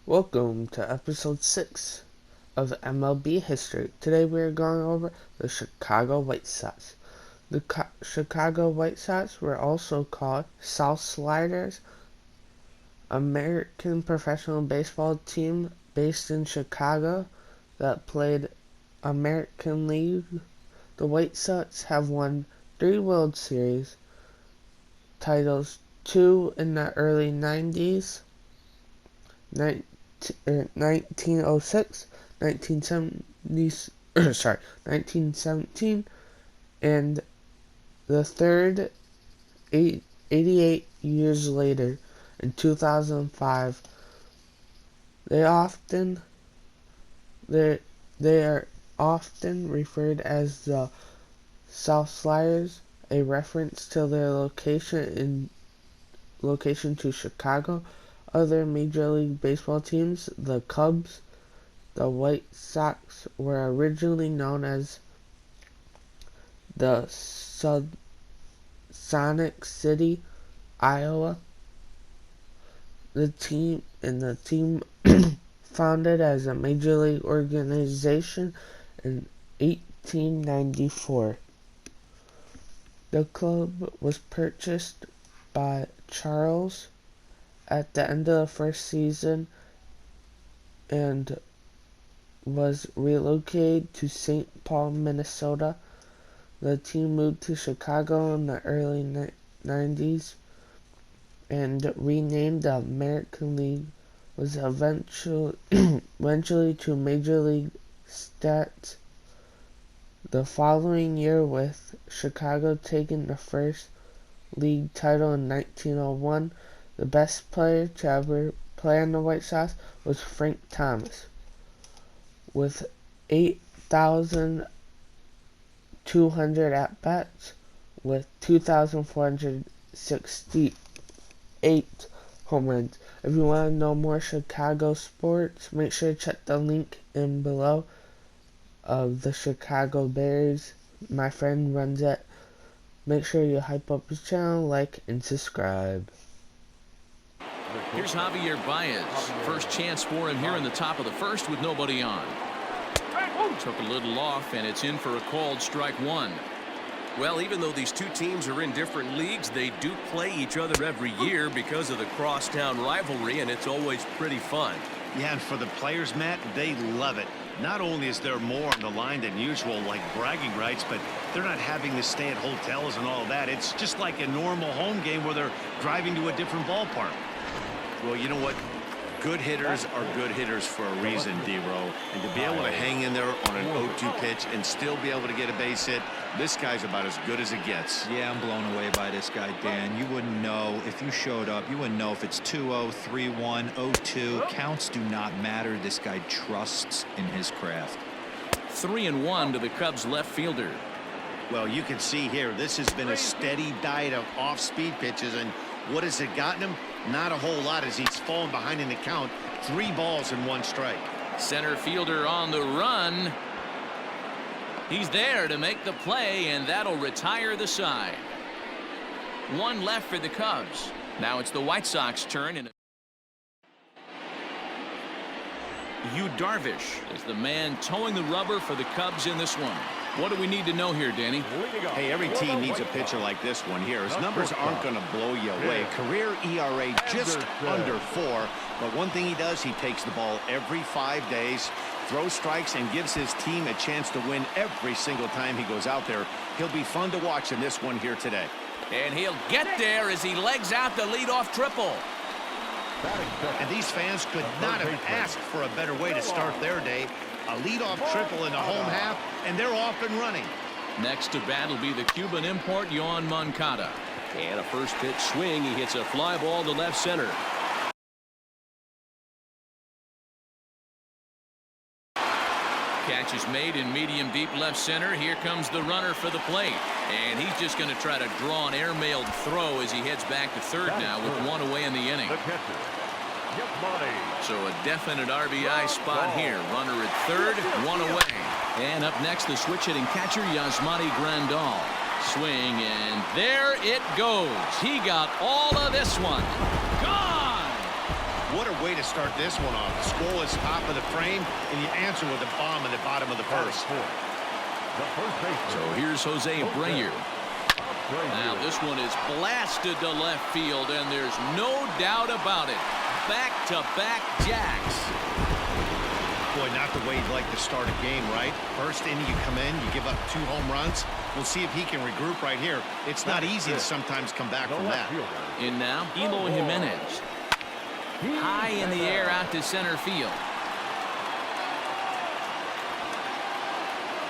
Welcome to episode 6 of MLB history. Today we are going over the Chicago White Sox. The Chicago White Sox were also called South Sliders, American professional baseball team based in Chicago that played American League. The White Sox have won 3 World Series titles, 2 in the early 90s, 1906, 1917, and the third 88 years later in 2005. They are often referred as the South Sliders, a reference to their location to Chicago. Other Major League Baseball teams, the Cubs, the White Sox, were originally known as the Sonic City, Iowa. The team founded as a Major League organization in 1894. The club was purchased by Charles at the end of the first season and was relocated to St. Paul, Minnesota. The team moved to Chicago in the early 90s and renamed the American League was eventually to Major League Stats the following year, with Chicago taking the first league title in 1901. The best player to ever play on the White Sox was Frank Thomas, with 8,200 at-bats, with 2,468 home runs. If you want to know more Chicago sports, make sure to check the link in below of the Chicago Bears. My friend runs it. Make sure you hype up his channel, like, and subscribe. Here's Javier Baez. First chance for him here in the top of the first with nobody on. Took a little off, and it's in for a called strike one. Well, even though these two teams are in different leagues, they do play each other every year because of the crosstown rivalry, and it's always pretty fun. Yeah, and for the players, Matt, they love it. Not only is there more on the line than usual, like bragging rights, but they're not having to stay at hotels and all of that. It's just like a normal home game where they're driving to a different ballpark. Well, you know what? Good hitters are good hitters for a reason, D-Row. And to be able to hang in there on an 0-2 pitch and still be able to get a base hit, this guy's about as good as it gets. Yeah, I'm blown away by this guy, Dan. You wouldn't know if you showed up. You wouldn't know if it's 2-0, 3-1, 0-2. Counts do not matter. This guy trusts in his craft. 3-1 to the Cubs left fielder. Well, you can see here, this has been a steady diet of off-speed pitches, and what has it gotten him? Not a whole lot, as he's fallen behind in the count. 3 balls and 1 strike. Center fielder on the run. He's there to make the play, and that'll retire the side. 1 left for the Cubs. Now it's the White Sox turn, and Yu Darvish is the man towing the rubber for the Cubs in this one. What do we need to know here, Danny? Hey, every team needs a pitcher like this one here. His numbers aren't going to blow you away. Career ERA just under 4. But one thing he does, he takes the ball every 5 days, throws strikes, and gives his team a chance to win every single time he goes out there. He'll be fun to watch in this one here today. And he'll get there as he legs out the leadoff triple. And these fans could not have asked for a better way to start their day. A leadoff triple in the home half, and they're off and running. Next to bat will be the Cuban import, Yoan Moncada. And a first pitch swing. He hits a fly ball to left center. Catch is made in medium deep left center. Here comes the runner for the plate. And he's just going to try to draw an airmailed throw as he heads back to third now with 1 away in the inning. So a definite RBI spot here. Runner at third, 1 away. And up next, the switch hitting catcher, Yasmani Grandal. Swing, and there it goes. He got all of this one. Gone! What a way to start this one off. The score is top of the frame, and you answer with a bomb in the bottom of the first. So here's Jose Abreu. Now this one is blasted to left field, and there's no doubt about it. Back-to-back jacks. Boy, not the way you'd like to start a game, right? First inning, you come in, you give up 2 home runs. We'll see if he can regroup right here. It's not easy to sometimes come back from that. In now, Eloy Jimenez. High in the air out to center field.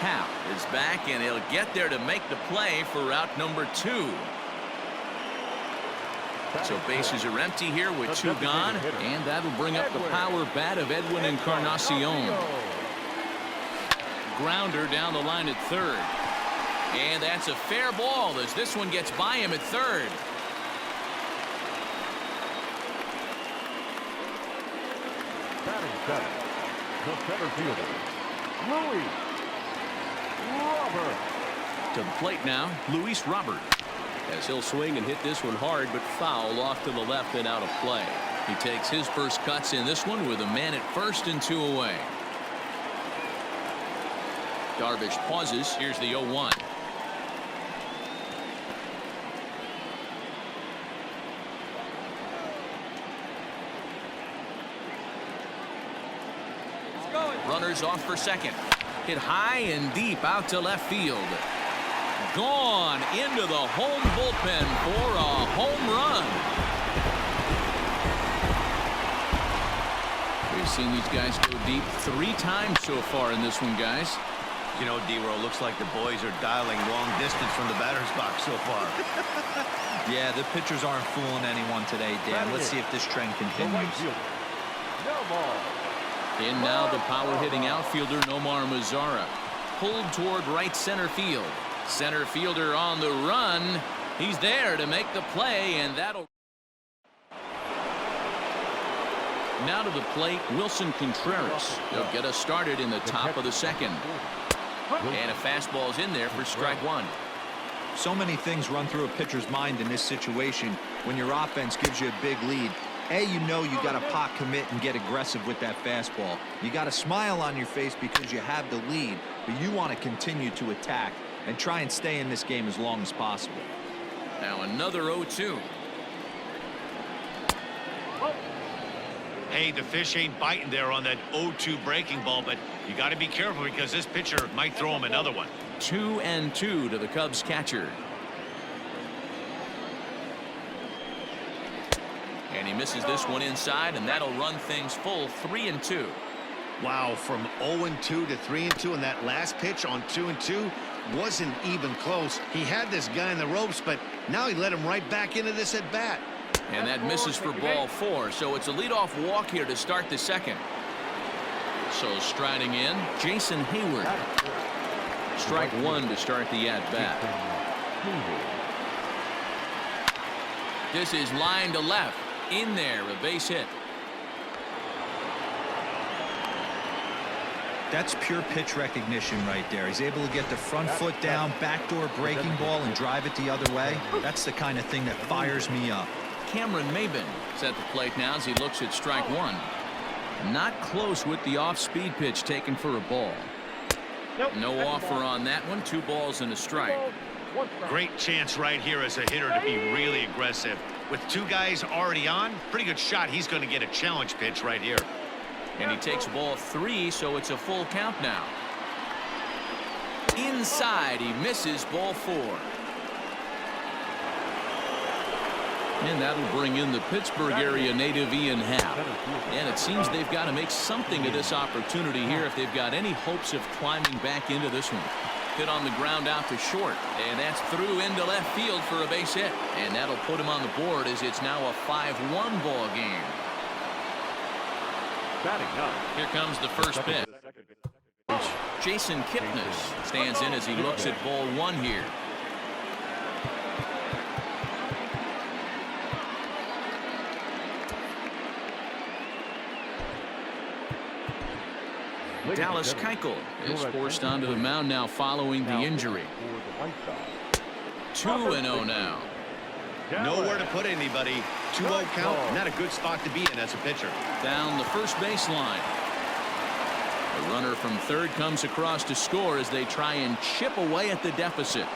Hal is back, and he'll get there to make the play for route number 2. So bases are empty here with 2 gone, and that'll bring up the power bat of Edwin Encarnacion. Grounder down the line at third. And that's a fair ball as this one gets by him at third. Batting center, the center fielder, Luis Robert. To the plate now, Luis Robert. As he'll swing and hit this one hard, but foul off to the left and out of play. He takes his first cuts in this one with a man at first and 2 away. Darvish pauses. Here's the 0-1. Runners off for second. Hit high and deep out to left field. Gone into the home bullpen for a home run. We've seen these guys go deep 3 times so far in this one, guys. You know, D-Row, looks like the boys are dialing long distance from the batter's box so far. Yeah, the pitchers aren't fooling anyone today, Dan. Let's see if this trend continues. In now the power-hitting outfielder Nomar Mazara. Pulled toward right center field. Center fielder on the run. He's there to make the play, and that'll... Now to the plate, Wilson Contreras. They'll get us started in the top of the second. And a fastball's in there for strike 1. So many things run through a pitcher's mind in this situation when your offense gives you a big lead. You know you got to pot commit and get aggressive with that fastball. You got a smile on your face because you have the lead, but you want to continue to attack and try and stay in this game as long as possible. Now another 0-2. Hey, the fish ain't biting there on that 0-2 breaking ball, but you got to be careful because this pitcher might throw him another one. 2-2 to the Cubs catcher. And he misses this one inside, and that'll run things full 3-2. Wow, from 0-2 to 3-2, and that last pitch on 2-2 wasn't even close. He had this guy in the ropes, but now he let him right back into this at bat. And that misses for ball 4, so it's a leadoff walk here to start the second. So striding in, Jason Hayward. Strike 1 to start the at-bat. This is line to left. In there, a base hit. That's pure pitch recognition right there. He's able to get the front foot down, backdoor breaking ball, and drive it the other way. That's the kind of thing that fires me up. Cameron Maybin is at the plate now as he looks at strike 1. Not close with the off-speed pitch taken for a ball. No offer on that one. 2 balls and a strike. Great chance right here as a hitter to be really aggressive. With 2 guys already on, pretty good shot. He's going to get a challenge pitch right here. And he takes ball 3, so it's a full count now. Inside, he misses ball 4. And that'll bring in the Pittsburgh area native Ian Happ. And it seems they've got to make something of this opportunity here if they've got any hopes of climbing back into this one. Hit on the ground out to short, and that's through into left field for a base hit. And that'll put him on the board as it's now a 5-1 ball game. Here comes the first pitch. Jason Kipnis stands in as he looks at ball 1 here. Dallas Keuchel is forced onto the mound now following the injury. 2-0 now. Nowhere to put anybody. 2-0 count, not a good spot to be in as a pitcher. Down the first baseline. The runner from third comes across to score as they try and chip away at the deficit.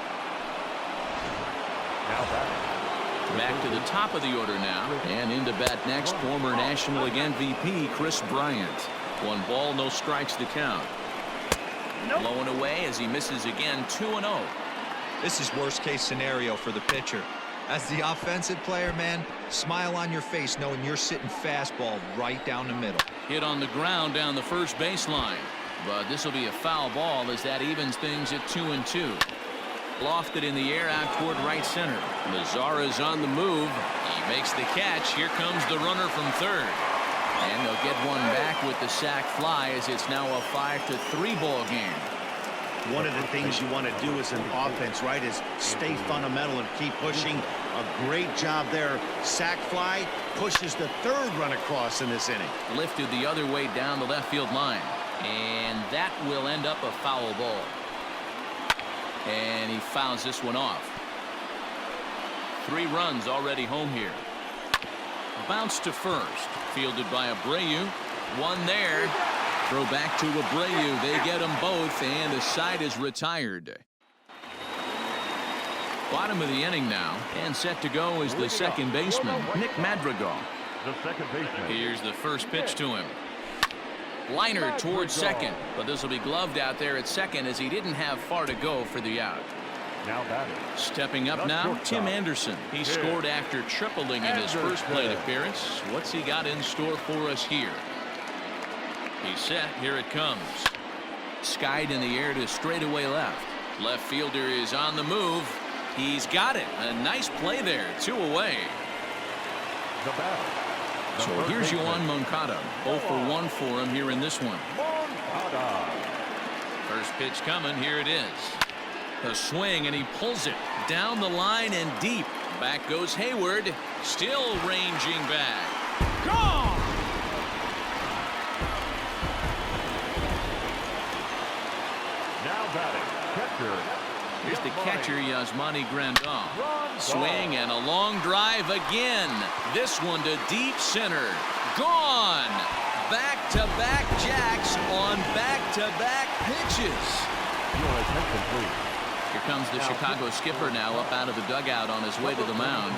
Back to the top of the order now, and into bat next, former National League MVP Chris Bryant. 1 ball, no strikes to count. Blowing away as he misses again. 2-0. This is worst case scenario for the pitcher. As the offensive player, man, smile on your face knowing you're sitting fastball right down the middle. Hit on the ground down the first baseline, but this will be a foul ball as that evens things at 2-2. Lofted in the air out toward right center. Mazara's on the move. He makes the catch. Here comes the runner from third. And they'll get one back with the sac fly as it's now a 5-3 ball game. One of the things you want to do as an offense, right, is stay fundamental and keep pushing. A great job there. Sac fly pushes the third run across in this inning. Lifted the other way down the left field line. And that will end up a foul ball. And he fouls this one off. 3 runs already home here. Bounce to first. Fielded by Abreu. One there. Throw back to Abreu. They get them both, and the side is retired. Bottom of the inning now, and set to go is the second baseman, Nick Madrigal. The second baseman. Here's the first pitch to him. Liner towards second, but this will be gloved out there at second as he didn't have far to go for the out. Now batting. Stepping up now, Tim Anderson. He scored after tripling in his first plate appearance. What's he got in store for us here? He's set. Here it comes. Skied in the air to straightaway left. Left fielder is on the move. He's got it. A nice play there. 2 away. The batter. So here's Yoan Moncada. 0 for 1 for him here in this one. Moncada. First pitch coming. Here it is. A swing, and he pulls it down the line and deep. Back goes Hayward. Still ranging back. Gone! Now batting. Catcher. Here's the catcher, Yasmani Grandal. Swing and a long drive again. This one to deep center. Gone. Back-to-back jacks on back-to-back pitches. Your attention, please. Here comes the Chicago skipper now up out of the dugout on his way to the mound.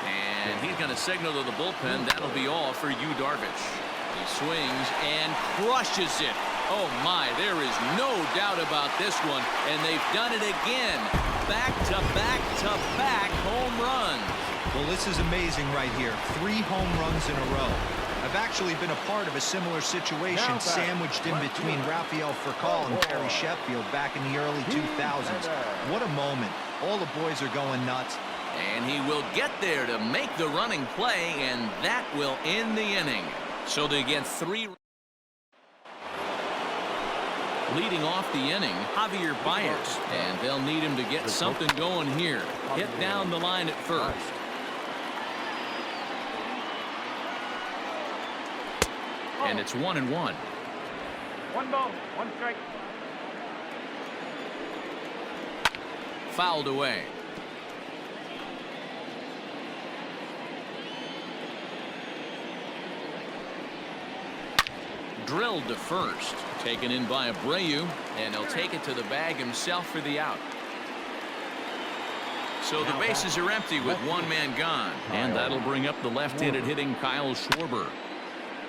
And he's going to signal to the bullpen. That'll be all for Yu Darvish. He swings and crushes it. Oh my, there is no doubt about this one, and they've done it again. Back-to-back-to-back home runs. Well, this is amazing right here. 3 home runs in a row. I've actually been a part of a similar situation sandwiched in between Rafael Furcal and Terry Sheffield back in the early 2000s. What a moment. All the boys are going nuts. And he will get there to make the running play, and that will end the inning. So they get 3. Leading off the inning, Javier Baez, and they'll need him to get something going here. Hit down the line at first. And it's 1-1. 1 ball, 1 strike. Fouled away. Drilled to first. Taken in by Abreu, and he'll take it to the bag himself for the out. So the bases are empty with 1 man gone, and that'll bring up the left-handed hitting Kyle Schwarber.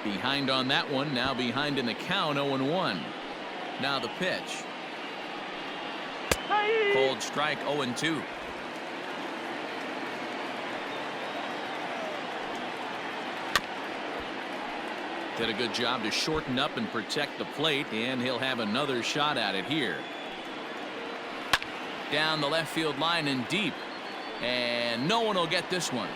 Behind on that one, now behind in the count, 0-1. Now the pitch. Cold strike, 0-2. Did a good job to shorten up and protect the plate, and he'll have another shot at it here. Down the left field line and deep, and no one will get this one.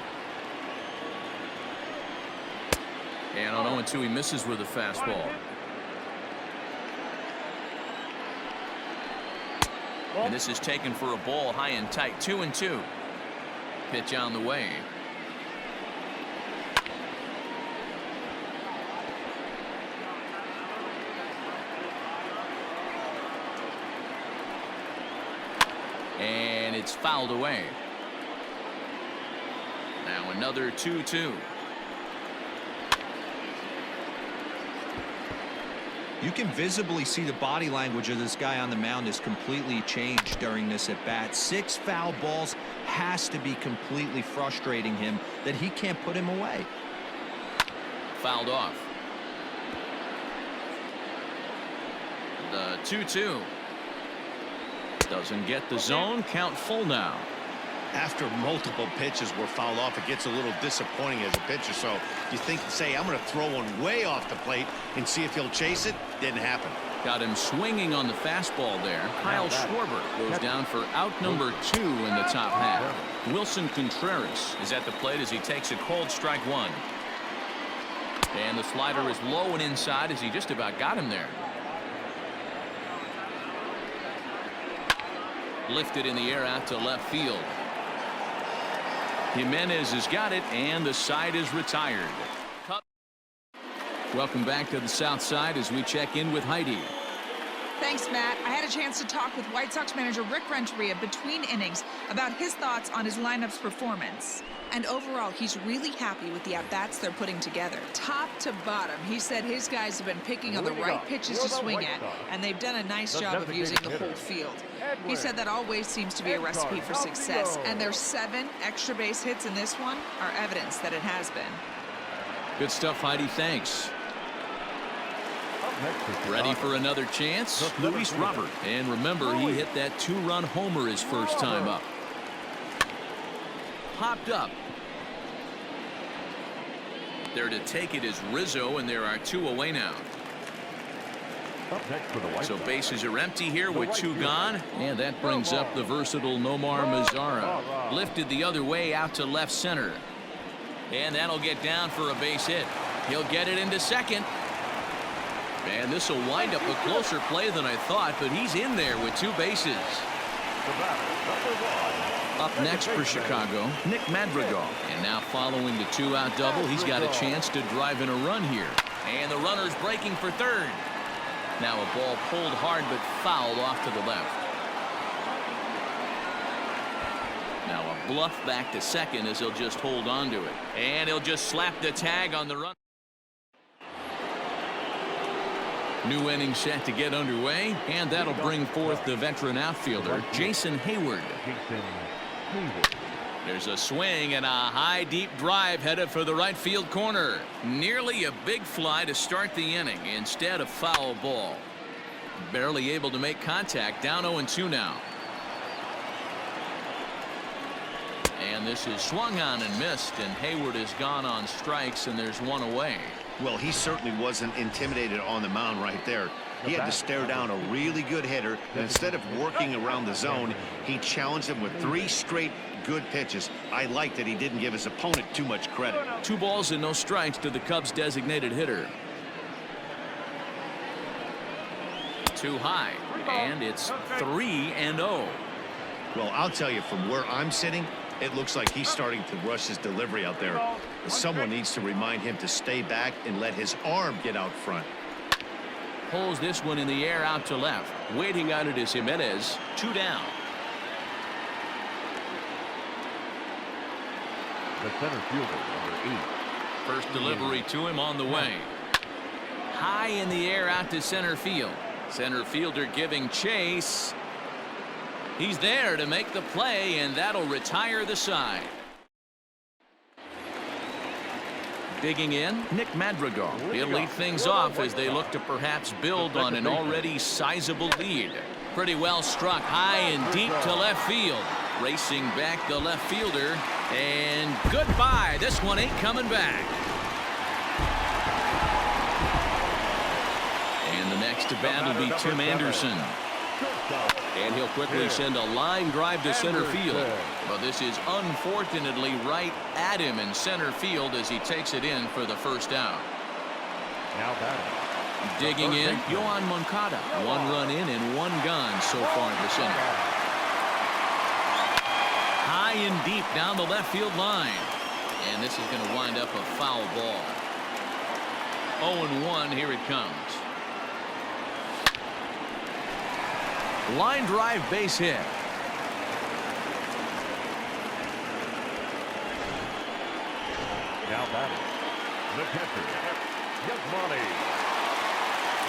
And on 0-2, he misses with a fastball. And this is taken for a ball high and tight. 2-2. Pitch on the way. And it's fouled away. Now another 2-2. You can visibly see the body language of this guy on the mound is completely changed during this at bat. 6 foul balls has to be completely frustrating him that he can't put him away. Fouled off. The 2-2. Doesn't get the zone. Count full now. After multiple pitches were fouled off, it gets a little disappointing as a pitcher. So you think, say, I'm going to throw one way off the plate and see if he'll chase it. Didn't happen. Got him swinging on the fastball there. Kyle Schwarber goes down for out number 2 in the top half. Wilson Contreras is at the plate as he takes a cold strike 1. And the slider is low and inside as he just about got him there. Lifted in the air out to left field. Jimenez has got it, and the side is retired. Welcome back to the South Side as we check in with Heidi. Thanks, Matt. I had a chance to talk with White Sox manager Rick Renteria between innings about his thoughts on his lineup's performance. And overall, he's really happy with the at-bats they're putting together. Top to bottom, he said his guys have been picking on the right pitches to swing at, and they've done a nice job of using the whole field. He said that always seems to be a recipe for success, and their 7 extra base hits in this one are evidence that it has been. Good stuff, Heidi. Thanks. Ready for another chance? Luis Robert. And remember, he hit that 2-run homer his first time up. Popped up. There to take it is Rizzo, and there are 2 away now. So bases are empty here with 2 gone, and that brings up the versatile Nomar Mazara. Lifted the other way out to left center. And that'll get down for a base hit. He'll get it into second. And this will wind up a closer play than I thought, but he's in there with 2 bases. Up next for Chicago, Nick Madrigal. And now following the 2-out double, he's got a chance to drive in a run here. And the runner's breaking for third. Now a ball pulled hard but fouled off to the left. Now a bluff back to second as he'll just hold on to it. And he'll just slap the tag on the run. New inning set to get underway, and that'll bring forth the veteran outfielder, Jason Hayward. There's a swing and a high deep drive headed for the right field corner. Nearly a big fly to start the inning instead of foul ball. Barely able to make contact. Down 0-2 now. And this is swung on and missed, and Hayward has gone on strikes, and there's 1 away. Well, he certainly wasn't intimidated on the mound right there. He had to stare down a really good hitter, and instead of working around the zone, he challenged him with 3 straight good pitches. I like that he didn't give his opponent too much credit. 2 balls and no strikes to the Cubs' designated hitter. Too high, and it's 3-0. Well, I'll tell you, from where I'm sitting, it looks like he's starting to rush his delivery out there. Someone needs to remind him to stay back and let his arm get out front. Pulls this one in the air out to left. Waiting on it is Jimenez. 2 down. The center fielder, number 8. First delivery to him on the way. High in the air out to center field. Center fielder giving chase. He's there to make the play, and that'll retire the side. Digging in, Nick Madrigal. He'll lead things off as they look to perhaps build on an already sizable lead. Pretty well struck high and deep to left field. Racing back the left fielder, and goodbye. This one ain't coming back. And the next to bat will be Tim Anderson. And he'll quickly send a line drive to center field. But this is unfortunately right at him in center field as he takes it in for the first out. Now batting. Digging in, Yohan Moncada. 1 run in and 1 gone so far this inning. High and deep down the left field line. And this is going to wind up a foul ball. 0-1, here it comes. Line drive base hit. Now batting, the catcher, Yasmani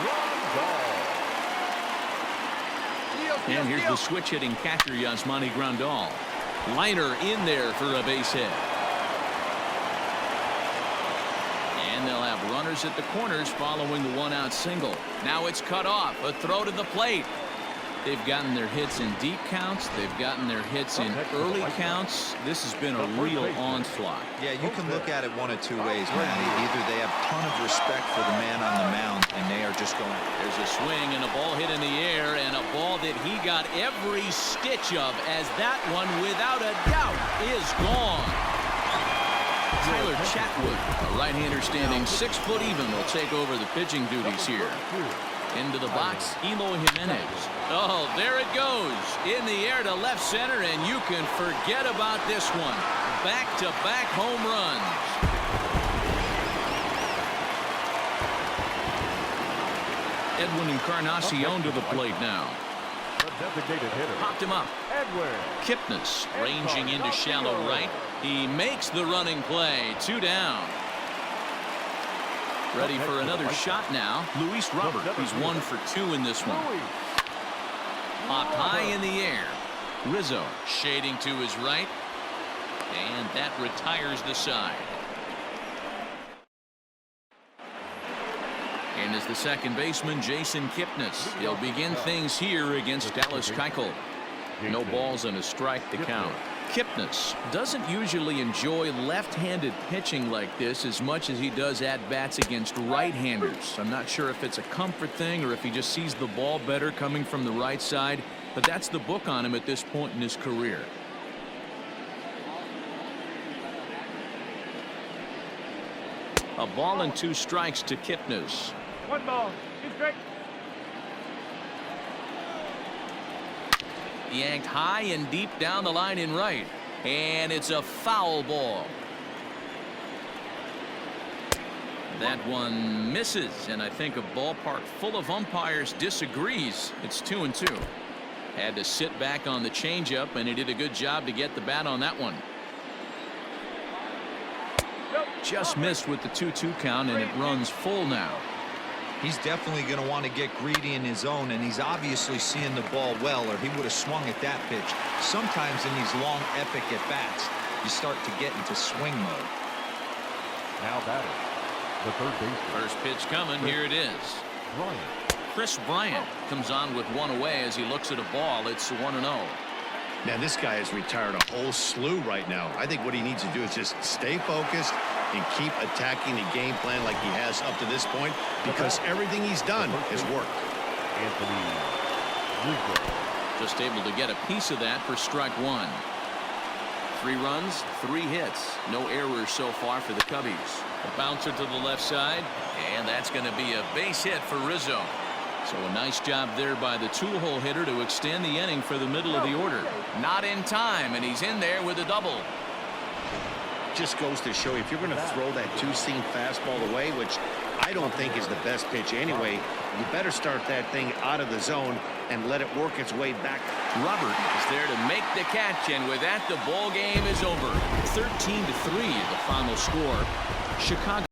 Grandal. And here's the switch hitting catcher Yasmani Grandal. Liner in there for a base hit. And they'll have runners at the corners following the one-out single. Now it's cut off. A throw to the plate. They've gotten their hits in deep counts. They've gotten their hits in early counts. This has been a real onslaught. Yeah, you can look at it one of two ways, Matty. Either they have a ton of respect for the man on the mound, and they are just going. There's a swing and a ball hit in the air, and a ball that he got every stitch of, as that one, without a doubt, is gone. Tyler Chatwood, a right-hander standing 6 foot even, will take over the pitching duties here. Into the box, Eloy Jimenez. Oh, there it goes. In the air to left center, and you can forget about this one. Back-to-back home runs. Edwin Encarnacion to the plate now. The designated hitter. Popped him up. Edwin. Kipnis ranging into shallow right. He makes the running play. 2 down. Ready for another shot now. Luis Robert. He's 1 for 2 in this one. Popped high in the air. Rizzo shading to his right. And that retires the side. And as the second baseman, Jason Kipnis. He'll begin things here against Dallas Keuchel. No balls and a strike to count. Kipnis doesn't usually enjoy left-handed pitching like this as much as he does at-bats against right-handers. I'm not sure if it's a comfort thing or if he just sees the ball better coming from the right side, but that's the book on him at this point in his career. A ball and 2 strikes to Kipnis. 1 ball, 2 strikes. Yanked high and deep down the line in right. And it's a foul ball. That one misses, and I think a ballpark full of umpires disagrees. It's 2-2. Had to sit back on the changeup, and he did a good job to get the bat on that one. Just missed with the 2-2 count, and it runs full now. He's definitely going to want to get greedy in his zone, and he's obviously seeing the ball well, or he would have swung at that pitch. Sometimes in these long, epic at-bats, you start to get into swing mode. Now batting, the third baseman. First pitch coming. Here it is. Chris Bryant comes on with 1 away as he looks at a ball. It's 1-0. Man, this guy has retired a whole slew right now. I think what he needs to do is just stay focused and keep attacking the game plan like he has up to this point, because everything he's done has worked. Just able to get a piece of that for strike 1. 3 runs, 3 hits. No errors so far for the Cubbies. A bouncer to the left side, and that's going to be a base hit for Rizzo. So a nice job there by the two-hole hitter to extend the inning for the middle of the order. Not in time, and he's in there with a double. Just goes to show you, if you're going to throw that 2-seam fastball away, which I don't think is the best pitch anyway, you better start that thing out of the zone and let it work its way back. Robert is there to make the catch, and with that, the ball game is over. 13-3, the final score. Chicago.